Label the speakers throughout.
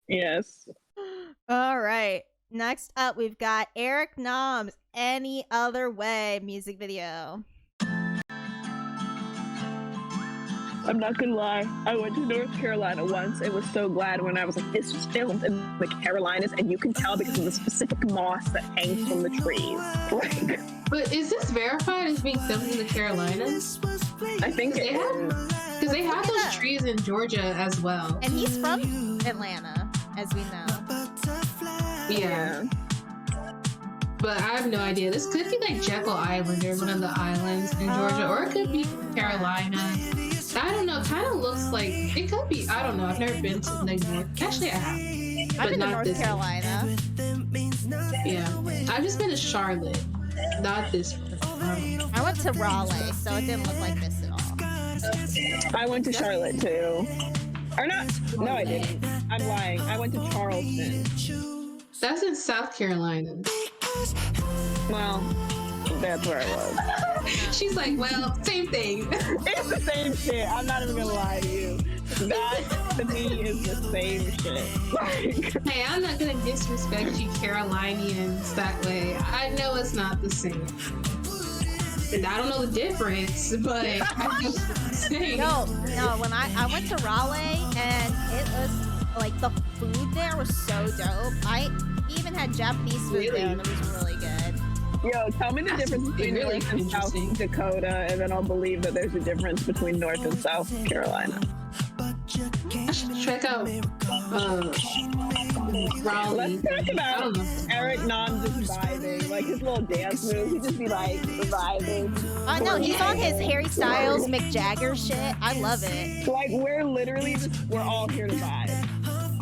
Speaker 1: Yes.
Speaker 2: All right. Next up, we've got Eric Nam's "Any Other Way" music video.
Speaker 1: I'm not gonna lie. I went to North Carolina once and was so glad when I was like, this was filmed in the Carolinas, and you can tell because of the specific moss that hangs from the trees. Like,
Speaker 3: But is this verified as being filmed in the Carolinas?
Speaker 1: I think it is.
Speaker 3: Because they have those trees in Georgia as well.
Speaker 2: And he's from Atlanta, as we know.
Speaker 3: Yeah. But I have no idea. This could be like Jekyll Island or one of the islands in Georgia, or it could be Carolina. I don't know. Kind of looks like it could be. I don't know. I've never been to the North. Actually, I have.
Speaker 2: I've been to North Carolina.
Speaker 3: Yeah. I've just been to Charlotte. Not this one.
Speaker 2: I went to Raleigh, so it didn't look like this at all.
Speaker 1: I went to Charlotte too. Or not. No, I didn't. I'm lying. I went to Charleston.
Speaker 3: That's in South Carolina.
Speaker 1: Well, that's where I was.
Speaker 3: She's like, well, same thing.
Speaker 1: It's the same shit. I'm not even gonna lie to you. That to me is the same shit. Like,
Speaker 3: Hey, I'm not gonna disrespect you Carolinians that way. I know it's not the same. And I don't know the difference, but I know it's the same.
Speaker 2: No, when I went to Raleigh, and it was like the food there was so dope. I even had Japanese food there, and it was really good.
Speaker 1: yo, tell me the difference between
Speaker 3: really
Speaker 1: North and South Dakota, and then I'll believe that there's a difference between North and South Carolina.
Speaker 3: I should check out Raleigh.
Speaker 1: Let's talk about Eric Nam just vibing, like his little dance moves. He just be like vibing.
Speaker 2: No, he's on his Harry Styles, Mick Jagger shit. I love it.
Speaker 1: Like we're all here to vibe.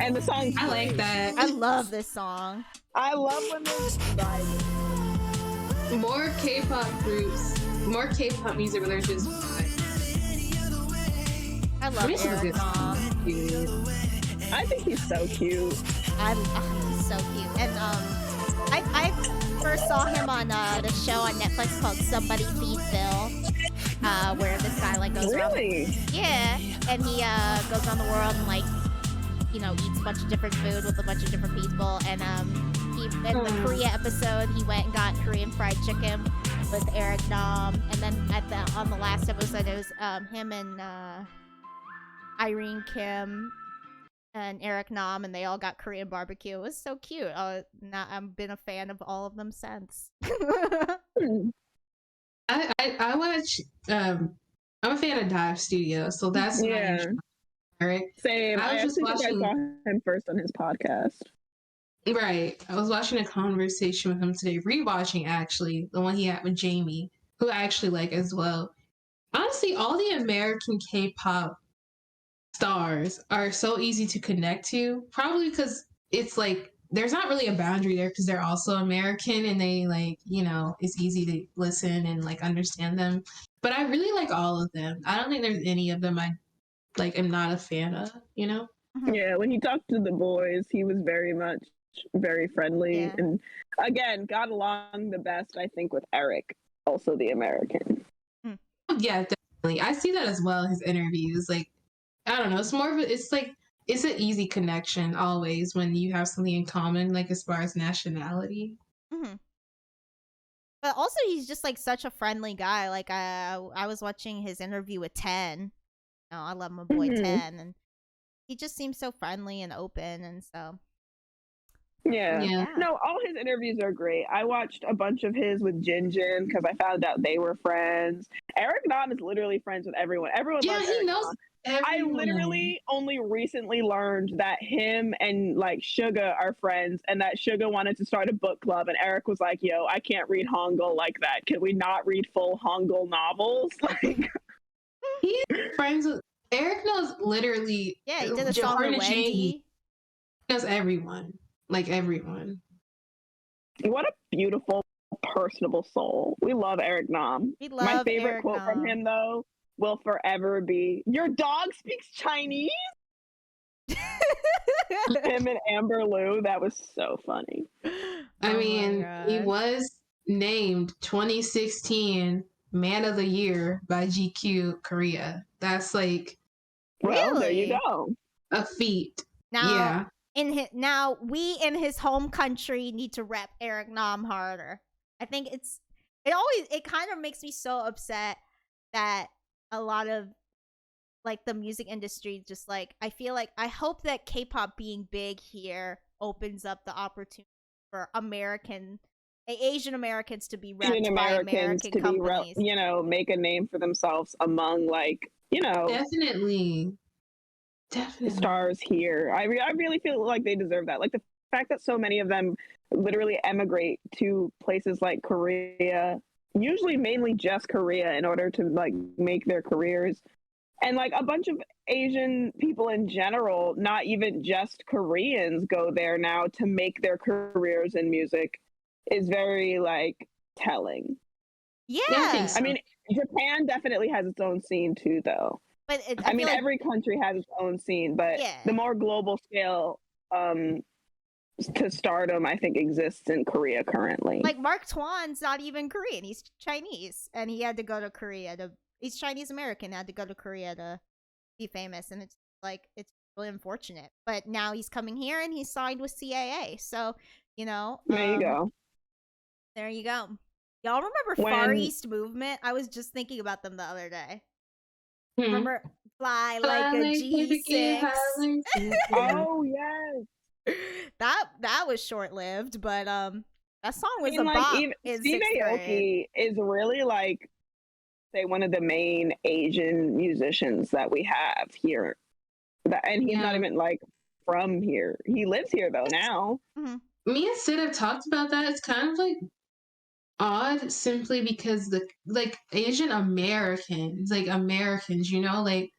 Speaker 1: And the song,
Speaker 3: I like that.
Speaker 2: I love this song.
Speaker 1: I love when they're vibing.
Speaker 3: More K-pop groups, more K-pop music where they're just
Speaker 2: I love Eric Nam.
Speaker 1: I think he's so cute.
Speaker 2: He's so cute. And I first saw him on the show on Netflix called Somebody Feed Phil, where this guy like goes around. Yeah, and he goes around the world and like, you know, eats a bunch of different food with a bunch of different people. And he in the Korea episode, he went and got Korean fried chicken with Eric Nam, and then on the last episode, it was him and Irene Kim and Eric Nam, and they all got Korean barbecue. It was so cute. Now I've been a fan of all of them since.
Speaker 3: I watch. I'm a fan of Dive Studio, so that's
Speaker 1: yeah.
Speaker 3: Eric.
Speaker 1: Same.
Speaker 3: I was just watching.
Speaker 1: I saw him first on his podcast.
Speaker 3: Right. I was watching a conversation with him today, rewatching actually the one he had with Jamie, who I actually like as well. Honestly, all the American K-pop stars are so easy to connect to, probably because it's like there's not really a boundary there because they're also American and they like, you know, it's easy to listen and like understand them. But I really like all of them. I don't think there's any of them I like am not a fan of, you know?
Speaker 1: Yeah, when he talked to the boys, he was very friendly, and again got along the best I think with Eric, also the American.
Speaker 3: Yeah, definitely. I see that as well in his interviews. Like, I don't know, it's more of it's an easy connection always when you have something in common, like as far as nationality.
Speaker 2: But also he's just like such a friendly guy. Like I was watching his interview with 10. Oh, I love my boy 10, and he just seems so friendly and open, and so
Speaker 1: yeah. No, all his interviews are great. I watched a bunch of his with Jin because I found out they were friends. Eric Nam is literally friends with everyone. Everyone loves Eric
Speaker 3: knows
Speaker 1: Nam. I literally only recently learned that him and like Suga are friends, and that Suga wanted to start a book club, and Eric was like, yo, I can't read Hangul like that. Can we not read full Hangul novels? Like,
Speaker 3: he's friends with Eric knows literally.
Speaker 2: Yeah, he did a song with Wendy.
Speaker 3: He knows everyone. Like everyone.
Speaker 1: What a beautiful, personable soul. We love Eric Nam. My favorite quote from him, though, will forever be, your dog speaks Chinese? Him and Amber Liu, that was so funny.
Speaker 3: I mean, he was named 2016 Man of the Year by GQ Korea. That's like...
Speaker 1: Well, there you go.
Speaker 3: A feat.
Speaker 2: Now, now we in his home country need to rep Eric Nam harder. I think it kind of makes me so upset that a lot of like the music industry just like I hope that K-pop being big here opens up the opportunity for Asian Americans to be repped by American companies.
Speaker 1: Make a name for themselves among
Speaker 3: definitely
Speaker 1: stars here. I really feel like they deserve that. Like the fact that so many of them literally emigrate to places like Korea, usually mainly just Korea, in order to like make their careers. And like a bunch of Asian people in general, not even just Koreans, go there now to make their careers in music is very like telling.
Speaker 2: Yeah.
Speaker 1: I mean, Japan definitely has its own scene too, though.
Speaker 2: But
Speaker 1: I mean, every country has its own scene, but the more global scale to stardom, I think, exists in Korea currently.
Speaker 2: Like Mark Twain's not even Korean; he's Chinese, and he had to go to Korea to. He's Chinese American, had to go to Korea to be famous, and it's really unfortunate. But now he's coming here, and he's signed with CAA, so
Speaker 1: there you go.
Speaker 2: There you go. Y'all remember Far East Movement? I was just thinking about them the other day. Remember Fly Like a G6?
Speaker 1: Oh yes.
Speaker 2: That was short lived, but that song was a bop.
Speaker 1: Steve Aoki is really like say one of the main Asian musicians that we have here, and he's not even like from here. He lives here though now.
Speaker 3: Me and Sid have talked about that. It's kind of like odd simply because the like Asian Americans, like Americans, like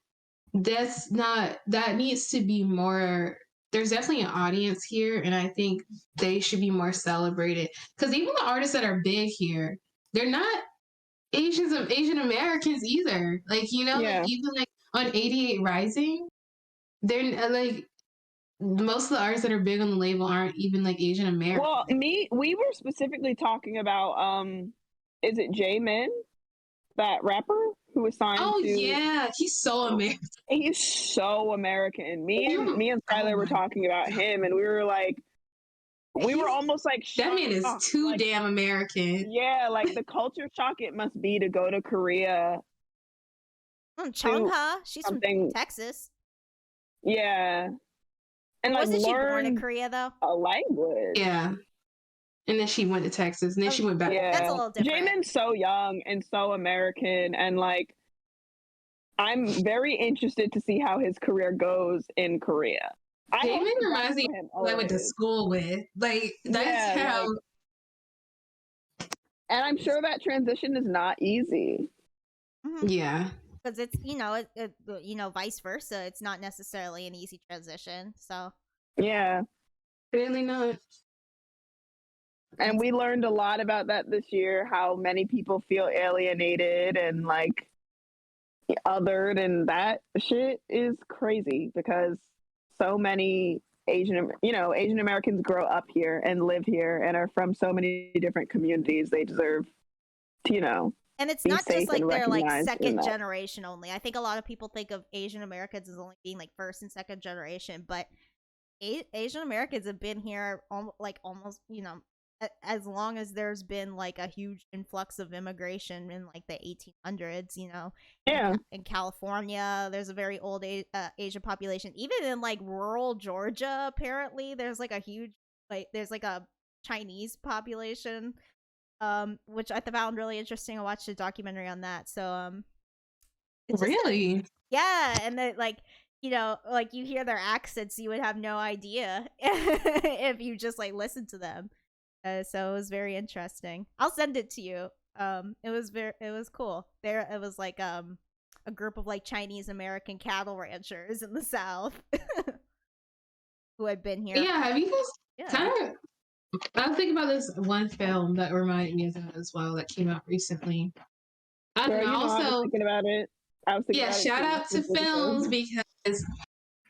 Speaker 3: that needs to be more. There's definitely an audience here, and I think they should be more celebrated. Because even the artists that are big here, they're not Asian Americans either. Like like, even like on 88 Rising, they're like most of the artists that are big on the label aren't even like Asian American.
Speaker 1: Well, we were specifically talking about is it Jamin, that rapper who was signed to...
Speaker 3: yeah, he's so American.
Speaker 1: He's so American. Me and Skylar were talking about him, and we were like, we were almost like,
Speaker 3: that man is too damn American.
Speaker 1: Yeah, like the culture shock it must be to go to Korea.
Speaker 2: Chungha, she's from Texas.
Speaker 1: Yeah. And
Speaker 2: wasn't she born in Korea though?
Speaker 1: A language.
Speaker 3: Yeah. And then she went to Texas, and then she went back.
Speaker 2: Yeah. That's a little different.
Speaker 1: Jamin's so young and so American, and like, I'm very interested to see how his career goes in Korea.
Speaker 3: Jamin reminds me of who I went to school with. Like, that's how.
Speaker 1: Like, and I'm sure that transition is not easy.
Speaker 3: Yeah.
Speaker 2: Because it's vice versa. It's not necessarily an easy transition. So
Speaker 1: yeah,
Speaker 3: really not.
Speaker 1: And we learned a lot about that this year. How many people feel alienated and like othered, and that shit is crazy because so many Asian Americans grow up here and live here and are from so many different communities. They deserve to
Speaker 2: And it's not just like they're like second generation only. I think a lot of people think of Asian Americans as only being like first and second generation, but Asian Americans have been here almost as long as there's been like a huge influx of immigration in like the 1800s.
Speaker 1: Yeah.
Speaker 2: In California, there's a very old Asian population. Even in like rural Georgia, apparently there's like a huge there's like a Chinese population. Which I found really interesting. I watched a documentary on that. So,
Speaker 3: really?
Speaker 2: Yeah, and they like you hear their accents, you would have no idea if you just like listen to them. So it was very interesting. I'll send it to you. It was cool. It was like a group of like Chinese American cattle ranchers in the South who had been here.
Speaker 3: Yeah, have you guys kind of? I was thinking about this one film that reminded me of that as well that came out recently. I don't know. Also,
Speaker 1: I was thinking about it.
Speaker 3: Shout out to films because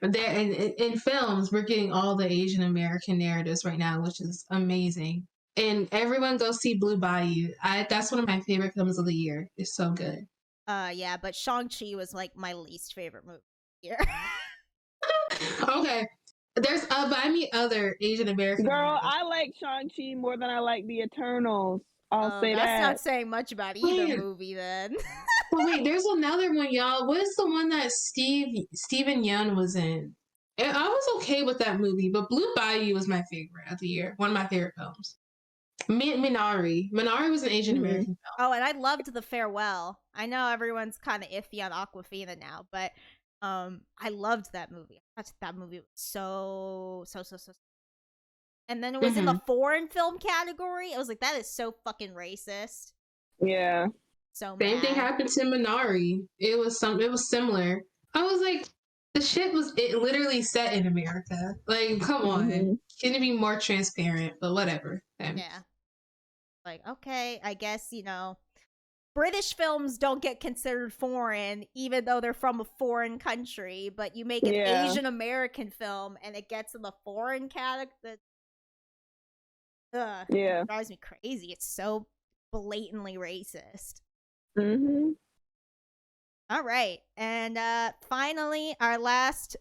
Speaker 3: they're in films we're getting all the Asian American narratives right now, which is amazing. And everyone go see Blue Bayou. That's one of my favorite films of the year. It's so good.
Speaker 2: Yeah, but Shang-Chi was like my least favorite movie here.
Speaker 3: Okay. But I mean other Asian American
Speaker 1: Girl,
Speaker 3: movies.
Speaker 1: I like Shang-Chi more than I like the Eternals. I'll
Speaker 2: Oh,
Speaker 1: say
Speaker 2: that's not
Speaker 1: that.
Speaker 2: saying much about either
Speaker 3: Wait,
Speaker 2: movie then.
Speaker 3: well, wait, there's another one, y'all. What is the one that Steven Yeun was in? And I was okay with that movie, but Blue Bayou was my favorite of the year. One of my favorite films. Minari. Minari was an Asian American film.
Speaker 2: Oh, and I loved The Farewell. I know everyone's kind of iffy on Aquafina now, but I loved that movie. I thought that movie was so. And then it was in the foreign film category. I was like, that is so fucking racist.
Speaker 1: Yeah.
Speaker 2: So
Speaker 3: Same thing
Speaker 2: mad.
Speaker 3: happened to Minari. It was similar. I was like, the shit was it literally set in America. Like, come on. Can it be more transparent? But whatever.
Speaker 2: Yeah. Like, okay, I guess, British films don't get considered foreign, even though they're from a foreign country, but you make an Asian American film and it gets in the foreign category. It drives me crazy. It's so blatantly racist. All right, and finally, our last